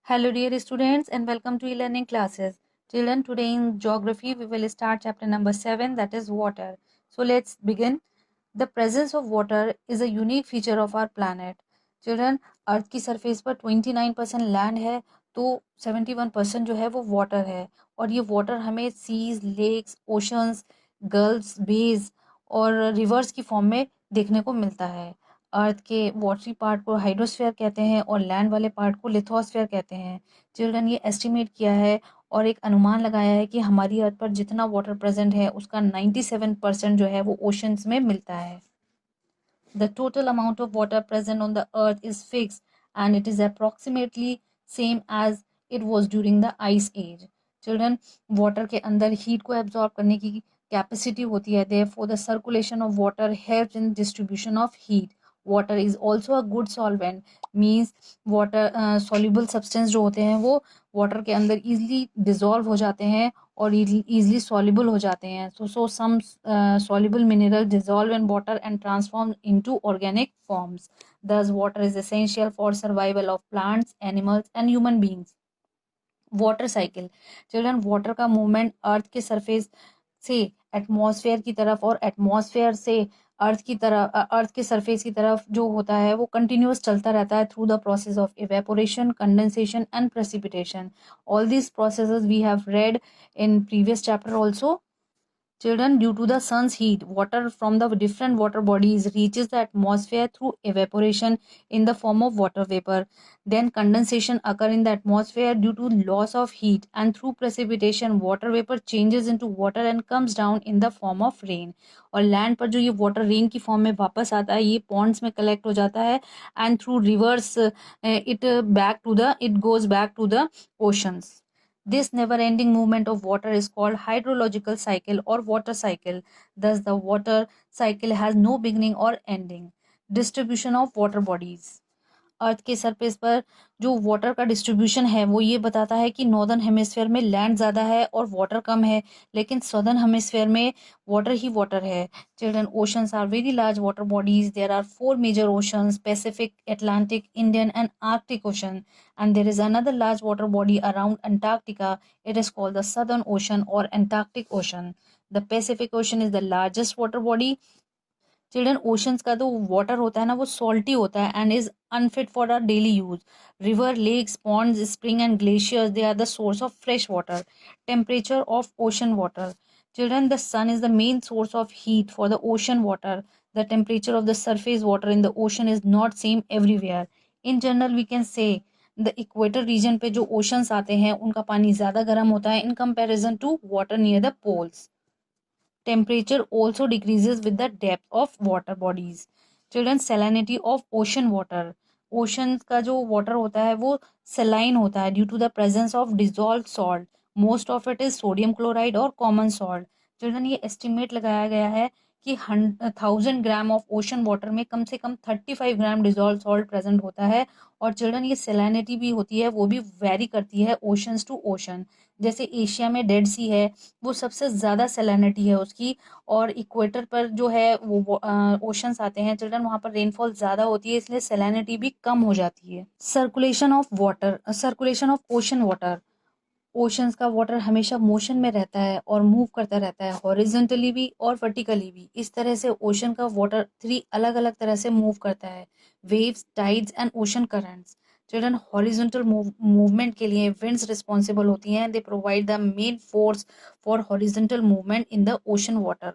Hello dear students and welcome to e-learning classes. Children, today in geography we will start chapter number 7, that is water. So let's begin. The presence of water is a unique feature of our planet. Children, अर्थ की surface पर 29% land है तो 71% जो है वो water है और ये वाटर हमें seas, lakes, oceans, gulfs, bays और रिवर्स की फॉर्म में देखने को मिलता है। अर्थ के वाटरी पार्ट को हाइड्रोस्फीयर कहते हैं और लैंड वाले पार्ट को लिथोस्फीयर कहते हैं। चिल्ड्रन, ये एस्टिमेट किया है और एक अनुमान लगाया है कि हमारी अर्थ पर जितना वाटर प्रेजेंट है उसका 97% जो है वो ओशंस में मिलता है। The total amount of water present on the earth is fixed and it is approximately same as it was during the ice age. Children, water के अंदर heat को absorb करने की capacity होती है, therefore the circulation of water helps in distribution of heat. Water is also a good solvent, means water soluble substance जो होते हैं वो water के अंदर easily dissolve हो जाते हैं और easily soluble हो जाते हैं. So some soluble mineral dissolve in water and transform into organic forms. Thus, water is essential for survival of plants, animals and human beings. Water cycle children, water का movement अर्थ के surface से atmosphere की तरफ और atmosphere से अर्थ के surface की तरफ जो होता है वो कंटिन्यूअस चलता रहता है through the process of evaporation, condensation and precipitation. All these processes we have read in previous chapter also. Children, due to the sun's heat, water from the different water bodies reaches the atmosphere through evaporation in the form of water vapor. Then condensation occur in the atmosphere due to loss of heat, and through precipitation, water vapor changes into water and comes down in the form of rain. और land पर जो ये water rain की form में वापस आता है, ये पॉन्ड्स में कलेक्ट हो जाता है and through rivers it goes back to the oceans. This never-ending movement of water is called hydrological cycle or water cycle. Thus, the water cycle has no beginning or ending. Distribution of water bodies. अर्थ के surface पर जो water का distribution है वो ये बताता है कि नॉर्दर्न हेमिस्फेयर में लैंड ज़्यादा है और वाटर कम है, लेकिन सदर्न हेमिस्फेयर में वाटर ही वाटर है. Children, oceans are very large water bodies. There are 4 major oceans: Pacific, Atlantic, Indian and Arctic ocean. And there is another large water body around Antarctica. It is called the Southern Ocean or Antarctic Ocean. The Pacific Ocean is the largest water body. Children, oceans का जो water होता है ना वो salty होता है and is unfit for our daily use. River, lakes, ponds, spring and glaciers, they are the source of fresh water. Temperature of ocean water. Children, the sun is the main source of heat for the ocean water. The temperature of the surface water in the ocean is not same everywhere. In general, we can say the equator region पे जो oceans आते हैं उनका पानी ज़्यादा गर्म होता है in comparison to water near the poles. Temperature also decreases with the depth of water bodies. Children, salinity of ocean water. Ocean का जो water होता है वो saline होता है due to the presence of dissolved salt. Most of it is sodium chloride or common salt. Children, ये estimate लगाया गया है कि 1000 ग्राम ऑफ ओशन वाटर में कम से कम 35 ग्राम डिजॉल्व सॉल्ट प्रेजेंट होता है. और चिल्ड्रन, ये सेलेनिटी भी होती है वो भी वेरी करती है ओशंस टू ओशन. जैसे एशिया में डेड सी है वो सबसे ज़्यादा सेलेनिटी है उसकी, और इक्वेटर पर जो है वो ओशंस आते हैं चिल्ड्रन, वहाँ पर रेनफॉल ज़्यादा होती है इसलिए सेलेनिटी भी कम हो जाती है. Circulation of water, circulation of ocean water. Oceans का वाटर हमेशा मोशन में रहता है और मूव करता रहता है, हॉरिजॉन्टली भी और वर्टिकली भी. इस तरह से ओशन का वाटर 3 अलग अलग तरह से मूव करता है: waves, tides and ocean currents. Children, horizontal movement के लिए विंड्स रिस्पॉन्सिबल होती हैं. They provide the main force for horizontal movement in the ocean water.